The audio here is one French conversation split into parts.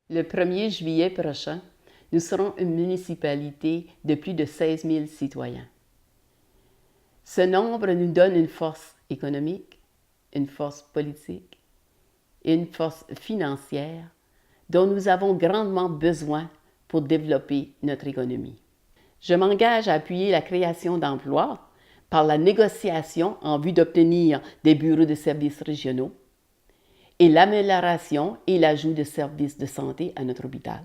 Le 1er juillet prochain, nous serons une municipalité de plus de 16 000 citoyens. Ce nombre nous donne une force économique, une force politique et une force financière dont nous avons grandement besoin pour développer notre économie. Je m'engage à appuyer la création d'emplois par la négociation en vue d'obtenir des bureaux de services régionaux et l'amélioration et l'ajout de services de santé à notre hôpital,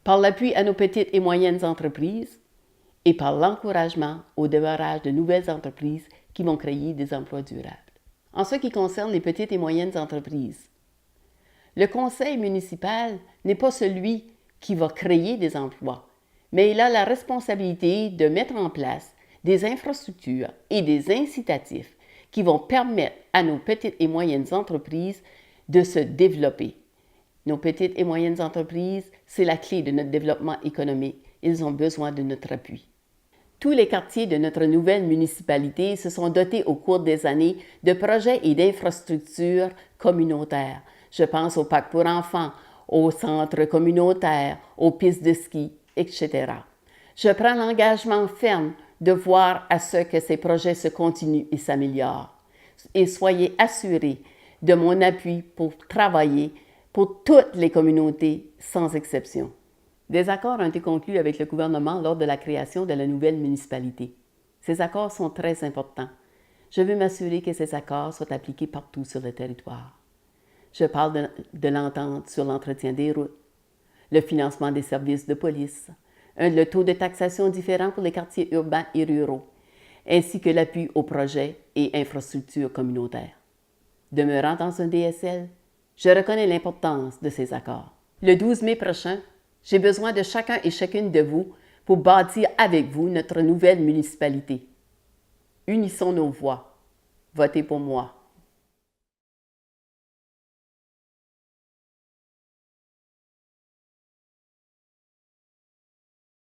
par l'appui à nos petites et moyennes entreprises et par l'encouragement au démarrage de nouvelles entreprises qui vont créer des emplois durables. En ce qui concerne les petites et moyennes entreprises, le conseil municipal n'est pas celui qui va créer des emplois, mais il a la responsabilité de mettre en place des infrastructures et des incitatifs qui vont permettre à nos petites et moyennes entreprises de se développer. Nos petites et moyennes entreprises, c'est la clé de notre développement économique. Ils ont besoin de notre appui. Tous les quartiers de notre nouvelle municipalité se sont dotés au cours des années de projets et d'infrastructures communautaires. Je pense au parc pour enfants, aux centres communautaires, aux pistes de ski, etc. Je prends l'engagement ferme de voir à ce que ces projets se continuent et s'améliorent. Et soyez assurés de mon appui pour travailler pour toutes les communautés, sans exception. Des accords ont été conclus avec le gouvernement lors de la création de la nouvelle municipalité. Ces accords sont très importants. Je veux m'assurer que ces accords soient appliqués partout sur le territoire. Je parle de l'entente sur l'entretien des routes, le financement des services de police, le taux de taxation différent pour les quartiers urbains et ruraux, ainsi que l'appui aux projets et infrastructures communautaires. Demeurant dans un DSL, je reconnais l'importance de ces accords. Le 12 mai prochain, j'ai besoin de chacun et chacune de vous pour bâtir avec vous notre nouvelle municipalité. Unissons nos voix. Votez pour moi.